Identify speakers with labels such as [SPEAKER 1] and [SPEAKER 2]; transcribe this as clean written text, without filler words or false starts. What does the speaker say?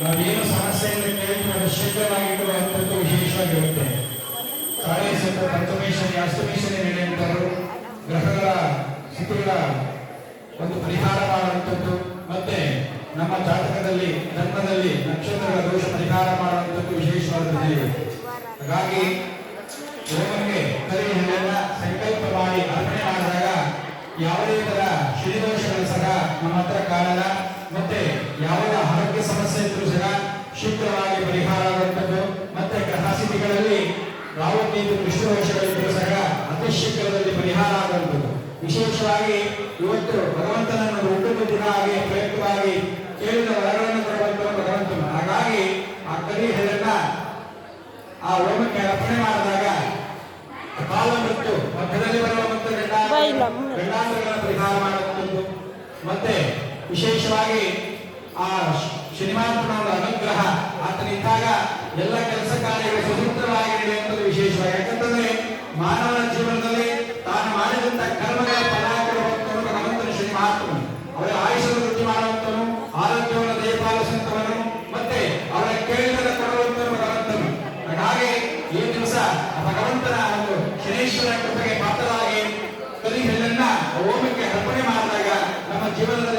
[SPEAKER 1] ನಾವೇನು ಸಮಸ್ಯೆಯಿಂದ ಕೇಳ್ತೀವಿ ಅದು ಶೀಘ್ರವಾಗಿರುವಂಥದ್ದು ವಿಶೇಷವಾಗಿರುತ್ತೆ. ಕಾಳೇಶ್ವರ ಪಂಚಮೇಶ್ವರಿ ಅಷ್ಟಮೇಶ್ವರಿ ನಡೆಯುವಂಥದ್ದು ಗ್ರಹಗಳ ಸ್ಥಿತಿಗಳ ಒಂದು ಪರಿಹಾರ ಮಾಡುವಂಥದ್ದು, ಮತ್ತೆ ನಮ್ಮ ಜಾತಕದಲ್ಲಿ ಧರ್ಮದಲ್ಲಿ ನಕ್ಷತ್ರಗಳ ದೋಷ ಪರಿಹಾರ ಮಾಡುವಂಥದ್ದು ವಿಶೇಷವಾದದ್ದು. ಹಾಗಾಗಿ ಹೋಮಕ್ಕೆ ಕರಿ ಹಣ್ಣನ್ನ ಸಂಕಲ್ಪ ಮಾಡಿ ಅರ್ಪಣೆ ಮಾಡಿದಾಗ ಯಾವುದೇ ತರ ಶ್ರೀದೋಷಗಳು ಸಹ ನಮ್ಮ ಹತ್ರ ಕಾಣಲ್ಲ. ಮತ್ತೆ ಯಾವುದೇ ಆರೋಗ್ಯ ಸಮಸ್ಯೆ ಇದ್ರೂ ಸಹ ಶೀಘ್ರವಾಗಿ ಪರಿಹಾರ ಆಗುವಂಥದ್ದು. ಮತ್ತೆ ಗ್ರಹ ಸ್ಥಿತಿಗಳಲ್ಲಿ ರಾಹುಕೇತು ದೃಷ್ಟಿದೋಷಗಳಿದ್ರೂ ಸಹ ಅತಿ ಶೀಘ್ರದಲ್ಲಿ ಪರಿಹಾರ ಆಗುವಂಥದ್ದು. ವಿಶೇಷವಾಗಿ ಇವತ್ತು ಭಗವಂತನನ್ನು ಹುಟ್ಟುವ ದಿನ ಆಗಿ ಪ್ರಯುಕ್ತವಾಗಿ ಕೇಳಿದ ವರಗಳನ್ನು ಕೊಡುವಂತಹ ಭಗವಂತನು. ಹಾಗಾಗಿ ಆ ಕರಿ ಹಣ್ಣನ್ನ ಆ ಹೋಮಕ್ಕೆ ಅರ್ಪಣೆ ಮಾಡಿದಾಗ ಕಾಲ ಮೃತ್ಯು ಮಧ್ಯದಲ್ಲಿ ಬರುವ ಮತ್ತು ಗಂಡಾಂತರಗಳ ಪರಿಹಾರ ಮಾಡುವಂಥದ್ದು. ಮತ್ತೆ ವಿಶೇಷವಾಗಿ ಆ ಶನಿಮಾತ್ಮನ ಅನುಗ್ರಹ ಆತನಿದ್ದಾಗ ಎಲ್ಲ ಕೆಲಸ ಕಾರ್ಯಗಳು ಸುಸೂತ್ರವಾಗಿ ನಡೆಯುವಂಥದ್ದು ವಿಶೇಷವಾಗಿ. ಯಾಕಂತಂದ್ರೆ ಮಾನವನ ಜೀವನದಲ್ಲಿ ತಾನು ಮಾಡಿದಂತ ಕರ್ಮಗಳ ಫಲ ಕೊಡುವಂಥವನು ಭಗವಂತನು ಶ್ರೀ ಮಹಾತ್ಮನು. ಅವರ ಆಯುಷ್ಯ ವೃದ್ಧಿ ಮಾಡುವಂಥವನು, ಆರೋಗ್ಯವನ್ನು ದಯಪಾಲಿಸುವಂಥವನು, ಮತ್ತೆ ಅವರ ಕೇಳಿದ ಕೊಡುವಂಥವನು ಭಗವಂತನು. ಹಾಗೆ ಈ ದಿವಸ ಭಗವಂತನ ಒಂದು ಶನೇಶ್ವರ ಕೃಪೆಗೆ ಪಾತ್ರರಾಗಿ ಕಲಿ ಹಣ್ಣನ್ನ ಹೋಮಕ್ಕೆ ಅರ್ಪಣೆ ಮಾಡಿದಾಗ ನಮ್ಮ ಜೀವನದ